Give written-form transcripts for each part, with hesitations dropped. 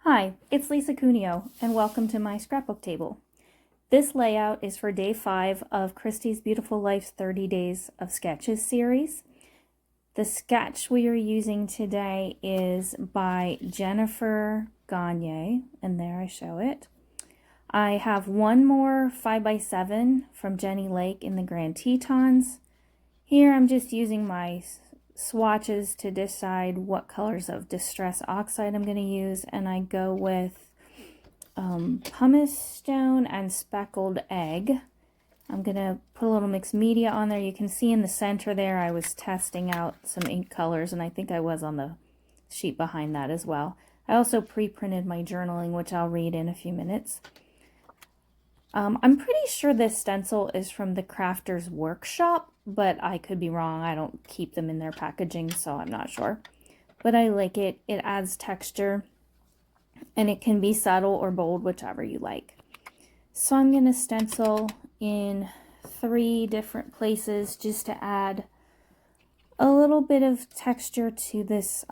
Hi, it's Lisa Cuneo, and welcome to my scrapbook table. This layout is for day 5 of Christy's Beautiful Life's 30 Days of Sketches series. The sketch we are using today is by Jennifer Gagne, and there I show it. I have one more 5x7 from Jenny Lake in the Grand Tetons. Here I'm just using my swatches to decide what colors of Distress Oxide I'm going to use, and I go with pumice stone and speckled egg. I'm going to put a little mixed media on there. You can see in the center there I was testing out some ink colors, and I think I was on the sheet behind that as well. I also pre-printed my journaling, which I'll read in a few minutes. I'm pretty sure this stencil is from the Crafter's Workshop, but I could be wrong. I don't keep them in their packaging, so I'm not sure. But I like it. It adds texture, and it can be subtle or bold, whichever you like. So I'm going to stencil in 3 different places just to add a little bit of texture to this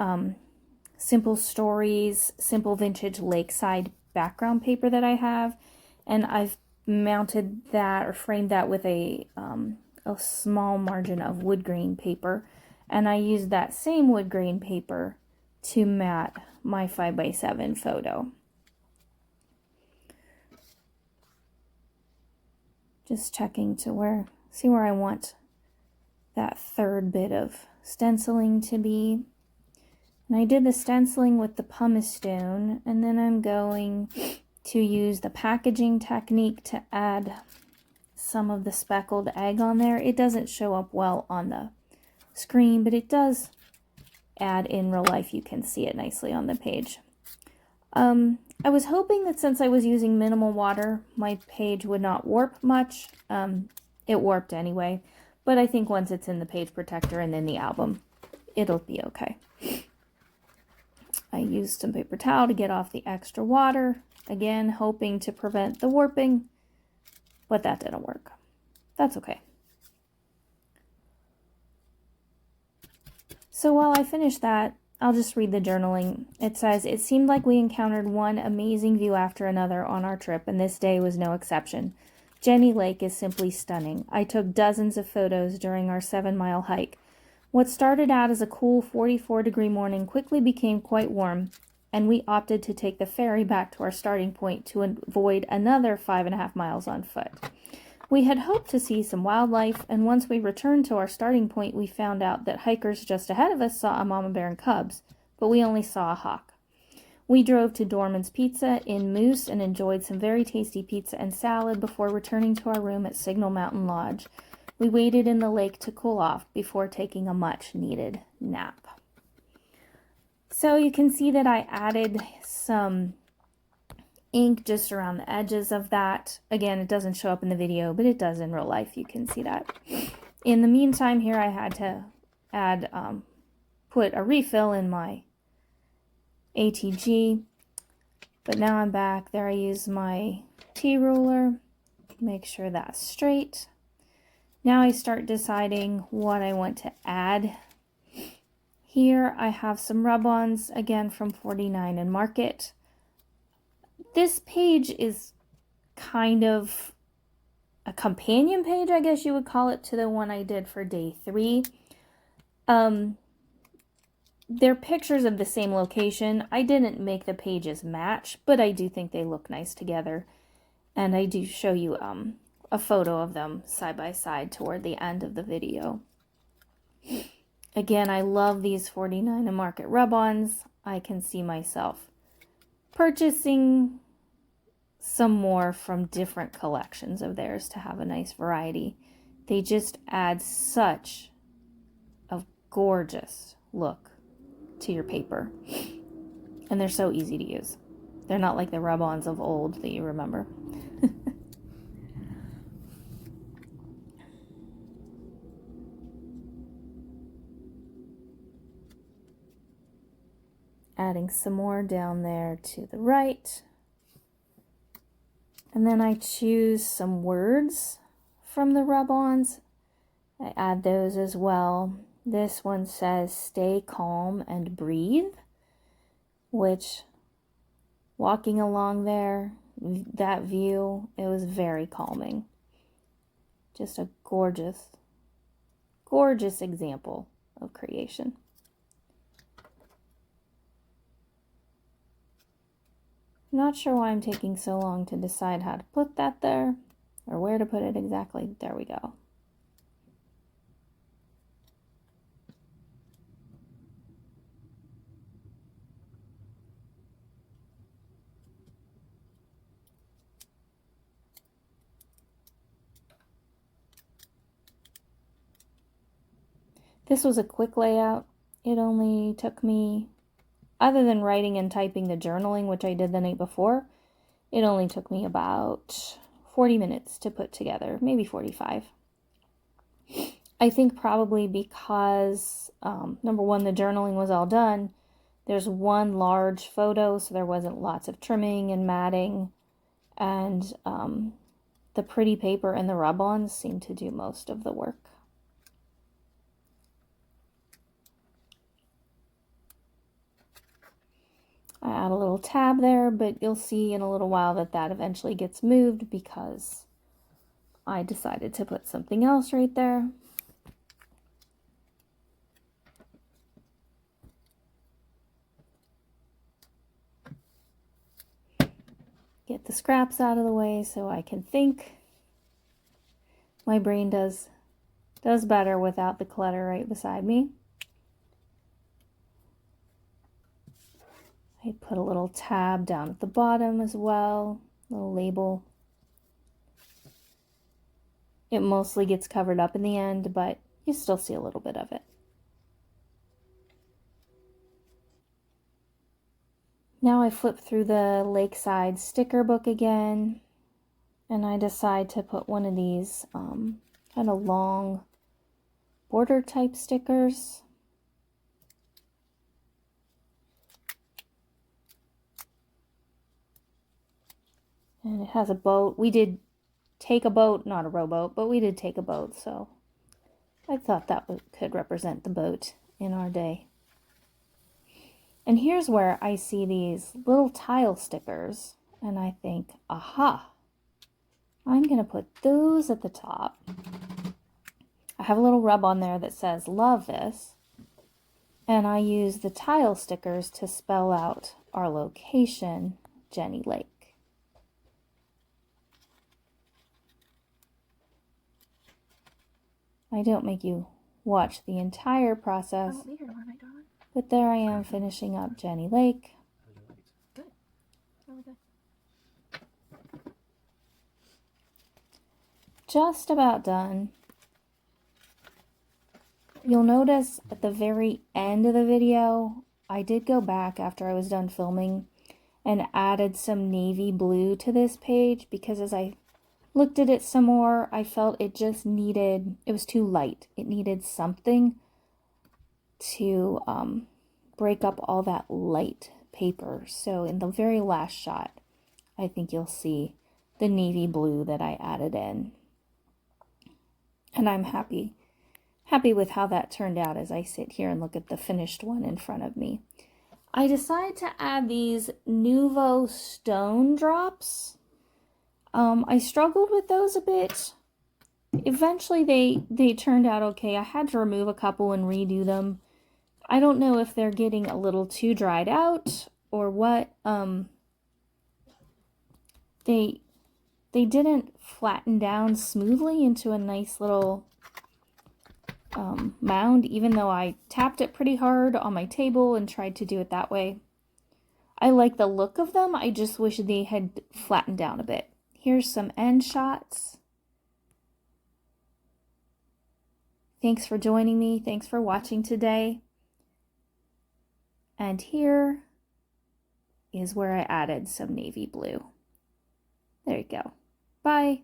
Simple Stories, Simple Vintage Lakeside background paper that I have. And I've mounted that or framed that with a small margin of wood grain paper, and I used that same wood grain paper to mat my 5x7 photo. Just checking to see where I want that third bit of stenciling to be. And I did the stenciling with the pumice stone, and then I'm going to use the packaging technique to add some of the speckled egg on there. It doesn't show up well on the screen, but it does add in real life. You can see it nicely on the page. I was hoping that since I was using minimal water, my page would not warp much. It warped anyway, but I think once it's in the page protector and in the album, it'll be okay. I used some paper towel to get off the extra water. Again, hoping to prevent the warping, but that didn't work. That's okay. So while I finish that, I'll just read the journaling. It says, "It seemed like we encountered one amazing view after another on our trip, and this day was no exception. Jenny Lake is simply stunning. I took dozens of photos during our 7-mile hike. What started out as a cool 44-degree morning quickly became quite warm, and we opted to take the ferry back to our starting point to avoid another 5.5 miles on foot. We had hoped to see some wildlife, and once we returned to our starting point, we found out that hikers just ahead of us saw a mama bear and cubs, but we only saw a hawk. We drove to Dorman's Pizza in Moose and enjoyed some very tasty pizza and salad before returning to our room at Signal Mountain Lodge. We waited in the lake to cool off before taking a much-needed nap." So you can see that I added some ink just around the edges of that. Again, it doesn't show up in the video, but it does in real life. You can see that. In the meantime, here I had to put a refill in my ATG, but now I'm back. There I use my T-ruler, make sure that's straight. Now I start deciding what I want to add. Here I have some rub-ons, again from 49 and Market. This page is kind of a companion page, I guess you would call it, to the one I did for day 3. They're pictures of the same location. I didn't make the pages match, but I do think they look nice together. And I do show you a photo of them side by side toward the end of the video. Again, I love these 49 and Market rub-ons. I can see myself purchasing some more from different collections of theirs to have a nice variety. They just add such a gorgeous look to your paper. And they're so easy to use. They're not like the rub-ons of old that you remember. Adding some more down there to the right. And then I choose some words from the rub-ons. I add those as well. This one says, "Stay calm and breathe," which walking along there, that view, it was very calming. Just a gorgeous, gorgeous example of creation. I'm not sure why I'm taking so long to decide how to put that there, or where to put it exactly. There we go. This was a quick layout. It only took me, other than writing and typing the journaling, which I did the night before, it only took me about 40 minutes to put together, maybe 45. I think probably because, number one, the journaling was all done. There's one large photo, so there wasn't lots of trimming and matting. And the pretty paper and the rub-ons seemed to do most of the work. I add a little tab there, but you'll see in a little while that that eventually gets moved because I decided to put something else right there. Get the scraps out of the way so I can think. My brain does better without the clutter right beside me. I put a little tab down at the bottom as well, little label. It mostly gets covered up in the end, but you still see a little bit of it. Now I flip through the Lakeside sticker book again, and I decide to put one of these kind of long border type stickers. And it has a boat. We did take a boat, not a rowboat, but we did take a boat, so I thought that could represent the boat in our day. And here's where I see these little tile stickers, and I think, aha, I'm going to put those at the top. I have a little rub on there that says, love this, and I use the tile stickers to spell out our location, Jenny Lake. I don't make you watch the entire process, but there I am finishing up Jenny Lake. Good. Really good. Just about done. You'll notice at the very end of the video, I did go back after I was done filming and added some navy blue to this page because as I looked at it some more, I felt it just needed, it was too light. It needed something to break up all that light paper. So in the very last shot, I think you'll see the navy blue that I added in. And I'm happy with how that turned out as I sit here and look at the finished one in front of me. I decided to add these Nuvo stone drops. I struggled with those a bit. Eventually they turned out okay. I had to remove a couple and redo them. I don't know if they're getting a little too dried out or what. They didn't flatten down smoothly into a nice little mound, even though I tapped it pretty hard on my table and tried to do it that way. I like the look of them. I just wish they had flattened down a bit. Here's some end shots. Thanks for joining me. Thanks for watching today. And here is where I added some navy blue. There you go. Bye.